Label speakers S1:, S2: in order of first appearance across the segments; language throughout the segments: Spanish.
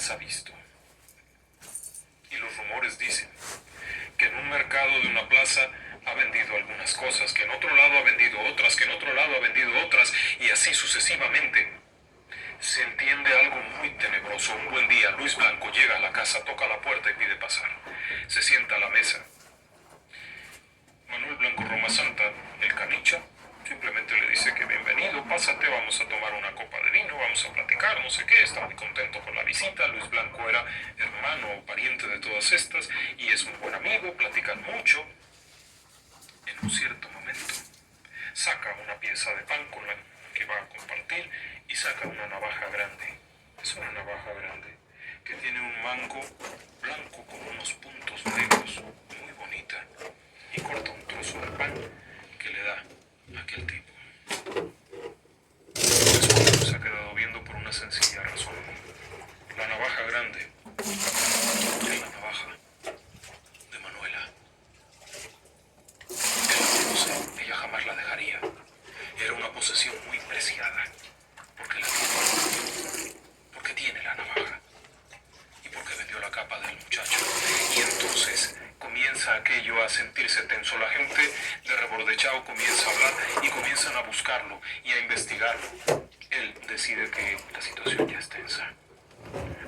S1: las ha visto. Y los rumores dicen que en un mercado de una plaza ha vendido algunas cosas, que en otro lado ha vendido otras, que en otro lado ha vendido otras, y así sucesivamente. Se entiende algo muy tenebroso. Un buen día, Luis Blanco llega a la casa, toca la puerta y pide pasar. Se sienta a la mesa. Manuel Blanco Roma Santa, el canicha, simplemente le dice que bienvenido, pásate, vamos a tomar una copa de vino, vamos a platicar, no sé qué, está muy contento con la visita. Luis Blanco era hermano o pariente de todas estas y es un buen amigo, platican mucho. En un cierto momento, saca una pieza de pan con la que va a compartir y saca una navaja grande. Es una navaja grande que tiene un mango blanco con unos puntos negros, muy bonita, y corta un trozo de pan que le da a aquel tipo. Después se ha quedado viendo por una sencilla razón. La navaja grande es la navaja de Manuela. Él la conoce, ella jamás la dejaría. Era una posesión muy preciada, porque la tiene, porque tiene la navaja y porque vendió la capa del muchacho. Y entonces comienza aquello a sentirse tenso. La gente de Rebordechao comienza a hablar y comienzan a buscarlo y a investigarlo. Él decide que la situación ya es tensa.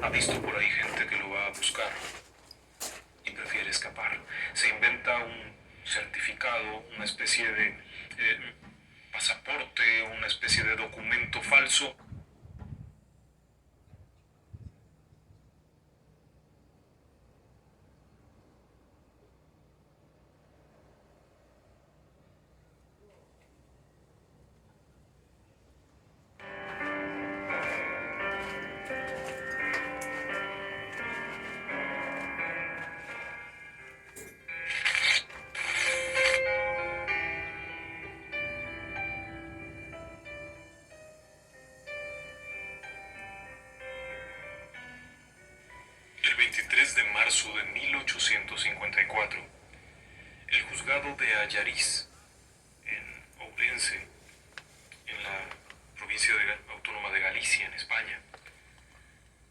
S1: Ha visto por ahí gente que lo va a buscar y prefiere escapar. Se inventa un certificado, una especie de pasaporte, una especie de documento falso. El 23 de marzo de 1854, el juzgado de Allariz, en Ourense, en la provincia autónoma de Galicia, en España,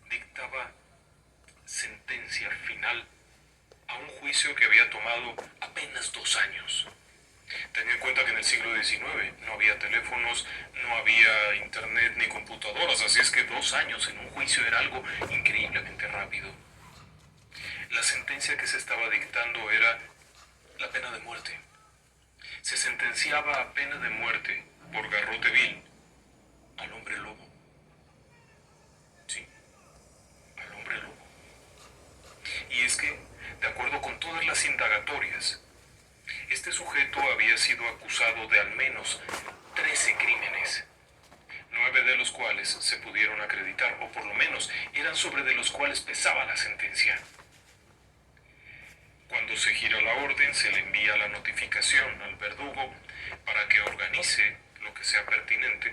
S1: dictaba sentencia final a un juicio que había tomado apenas 2 años. Ten en cuenta que en el siglo XIX no había teléfonos, no había internet ni computadoras, así es que 2 años en un juicio era algo increíblemente rápido. La sentencia que se estaba dictando era la pena de muerte. Se sentenciaba a pena de muerte por garrote vil al hombre lobo. Sí, al hombre lobo. Y es que, de acuerdo con todas las indagatorias, este sujeto había sido acusado de al menos 13 crímenes, 9 de los cuales se pudieron acreditar, o por lo menos eran sobre de los cuales pesaba la sentencia. Cuando se gira la orden, se le envía la notificación al verdugo para que organice lo que sea pertinente,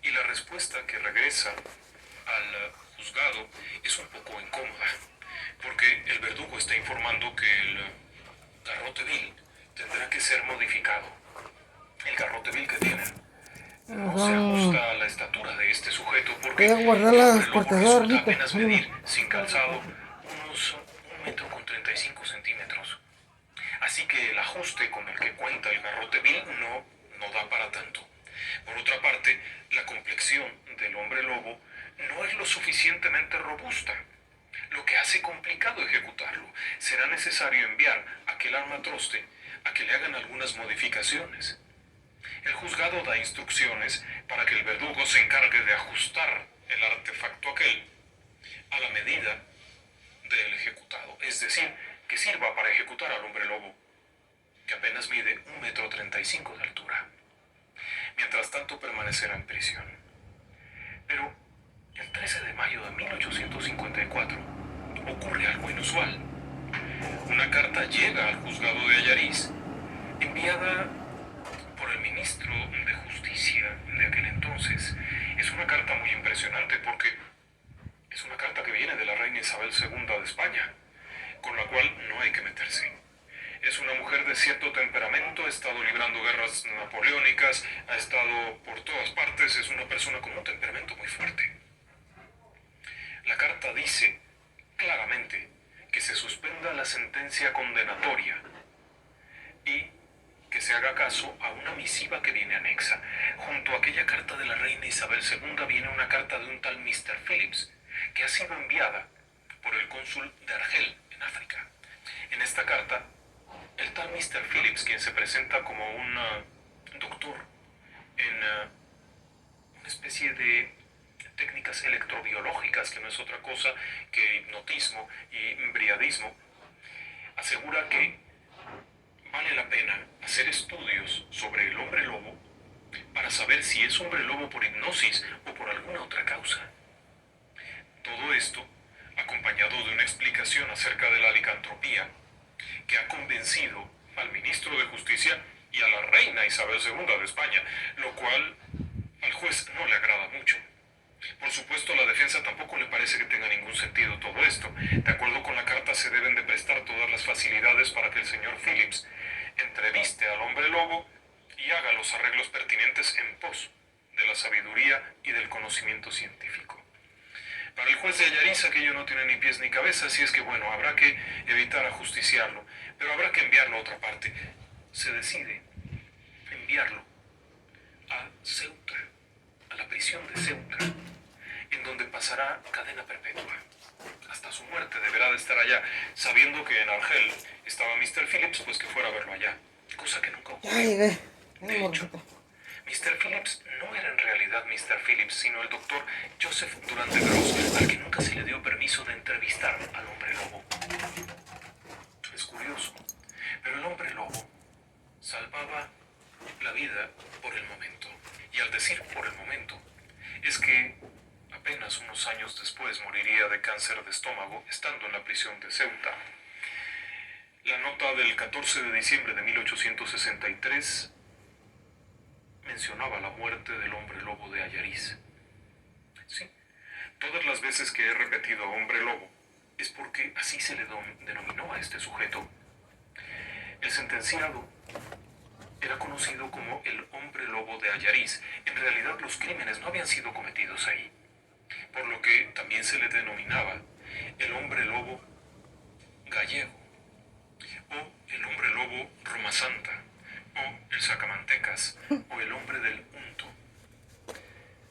S1: y la respuesta que regresa al juzgado es un poco incómoda, porque el verdugo está informando que el garrote vil tendrá que ser modificado. El garrote vil que tienen no se ajusta a la estatura de este sujeto, porque
S2: voy a guardar
S1: el
S2: la
S1: hombre lobo
S2: cortadora
S1: resulta
S2: ahorita.
S1: apenas medir, sin calzado, unos 1,35 m. Así que el ajuste con el que cuenta el garrote vil no da para tanto. Por otra parte, la complexión del hombre lobo no es lo suficientemente robusta, lo que hace complicado ejecutarlo. Será necesario enviar a aquel armatroste a que le hagan algunas modificaciones. El juzgado da instrucciones para que el verdugo se encargue de ajustar el artefacto aquel a la medida del ejecutado, es decir, que sirva para ejecutar al hombre lobo, que apenas mide 1,35 m de altura. Mientras tanto permanecerá en prisión. Pero el 13 de mayo de 1854 ocurre algo inusual. Una carta llega al juzgado de Allariz, enviada por el ministro de Justicia de aquel entonces. Es una carta muy impresionante porque es una carta que viene de la reina Isabel II de España, con la cual no hay que meterse. Es una mujer de cierto temperamento, ha estado librando guerras napoleónicas, ha estado por todas partes, es una persona con un temperamento muy fuerte. La carta carta dice claramente que se suspenda la sentencia condenatoria y que se haga caso a una misiva que viene anexa. Junto a aquella carta de la reina Isabel II viene una carta de un tal Mr. Phillips, que ha sido enviada por el cónsul de Argel, en África. En esta carta, el tal Mr. Phillips, quien se presenta como un doctor en una especie de técnicas electrobiológicas, que no es otra cosa que hipnotismo y briadismo, asegura que vale la pena hacer estudios sobre el hombre lobo para saber si es hombre lobo por hipnosis o por alguna otra causa. Todo esto acompañado de una explicación acerca de la licantropía que ha convencido al ministro de Justicia y a la reina Isabel II de España, lo cual al juez no le agrada mucho. Por supuesto, a la defensa tampoco le parece que tenga ningún sentido todo esto. De acuerdo con la carta, se deben de prestar todas las facilidades para que el señor Phillips entreviste al hombre lobo y haga los arreglos pertinentes en pos de la sabiduría y del conocimiento científico. Para el juez de Allariz aquello no tiene ni pies ni cabeza, así es que bueno, habrá que evitar ajusticiarlo, pero habrá que enviarlo a otra parte. Se decide enviarlo a Ceuta, a la prisión de Ceuta, en donde pasará cadena perpetua. Hasta su muerte deberá de estar allá, sabiendo que en Argel estaba Mr. Phillips, pues que fuera a verlo allá, cosa que nunca ocurrió. De hecho, Mr. Phillips no era en realidad Mr. Phillips, sino el doctor Joseph Durand de Gross, al que nunca se le dio permiso de entrevistar al hombre lobo. Es curioso, pero el hombre lobo salvaba la vida por el momento. Y al decir por el momento, es que apenas unos años después moriría de cáncer de estómago estando en la prisión de Ceuta. La nota del 14 de diciembre de 1863 mencionaba la muerte del hombre lobo de Allariz. Sí, todas las veces que he repetido hombre lobo es porque así se le denominó a este sujeto. El sentenciado era conocido como el hombre lobo de Allariz. En realidad los crímenes no habían sido cometidos ahí, por lo que también se le denominaba el hombre lobo gallego, o el hombre lobo Roma Santa, o el sacamantecas, o el hombre del unto.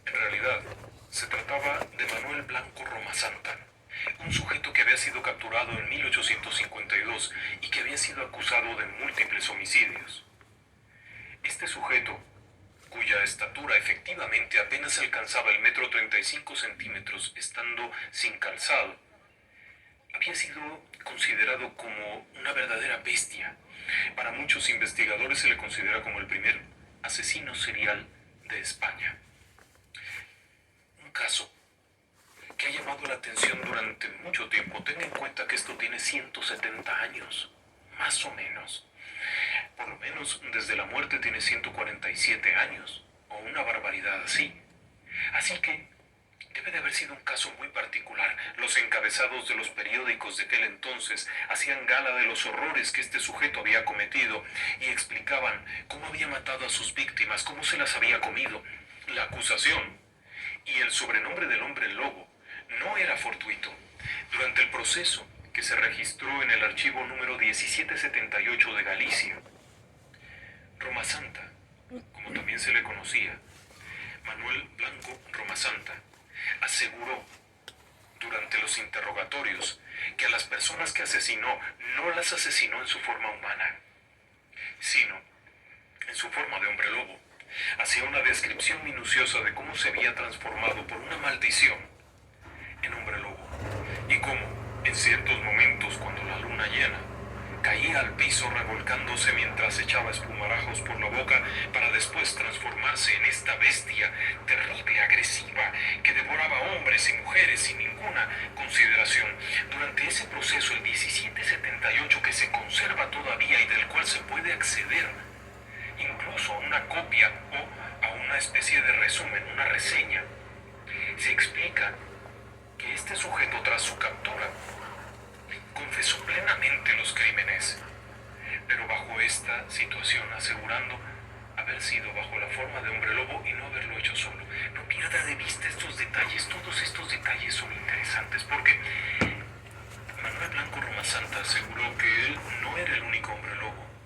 S1: En realidad, se trataba de Manuel Blanco Roma Santa, un sujeto que había sido capturado en 1852 y que había sido acusado de múltiples homicidios. Este sujeto, cuya estatura efectivamente apenas alcanzaba el 1,35 m estando sin calzado, había sido considerado como una verdadera bestia. Para muchos investigadores se le considera como el primer asesino serial de España. Un caso que ha llamado la atención durante mucho tiempo. Tenga en cuenta que esto tiene 170 años, más o menos. Por lo menos desde la muerte tiene 147 años, o una barbaridad así. Así que debe de haber sido un caso muy particular. Los encabezados de los periódicos de aquel entonces hacían gala de los horrores que este sujeto había cometido y explicaban cómo había matado a sus víctimas, cómo se las había comido. La acusación y el sobrenombre del hombre lobo no era fortuito. Durante el proceso que se registró en el archivo número 1778 de Galicia, Roma Santa, como también se le conocía, Manuel Blanco Roma Santa, aseguró durante los interrogatorios que a las personas que asesinó no las asesinó en su forma humana, sino en su forma de hombre lobo. Hacía una descripción minuciosa de cómo se había transformado por una maldición en hombre lobo y cómo en ciertos momentos, cuando la luna llena, caía al piso revolcándose mientras echaba espumarajos por la boca para después transformarse en esta bestia terrible, agresiva, que devoraba hombres y mujeres sin ninguna consideración. Durante ese proceso, el 1778, que se conserva todavía y del cual se puede acceder incluso a una copia o a una especie de resumen, una reseña, se explica que este sujeto, tras su captura, confesó plenamente los crímenes, pero bajo esta situación, asegurando haber sido bajo la forma de hombre lobo y no haberlo hecho solo. No pierda de vista estos detalles, todos estos detalles son interesantes. interesantes, porque Manuel Blanco Roma Santa aseguró que él no era el único hombre lobo.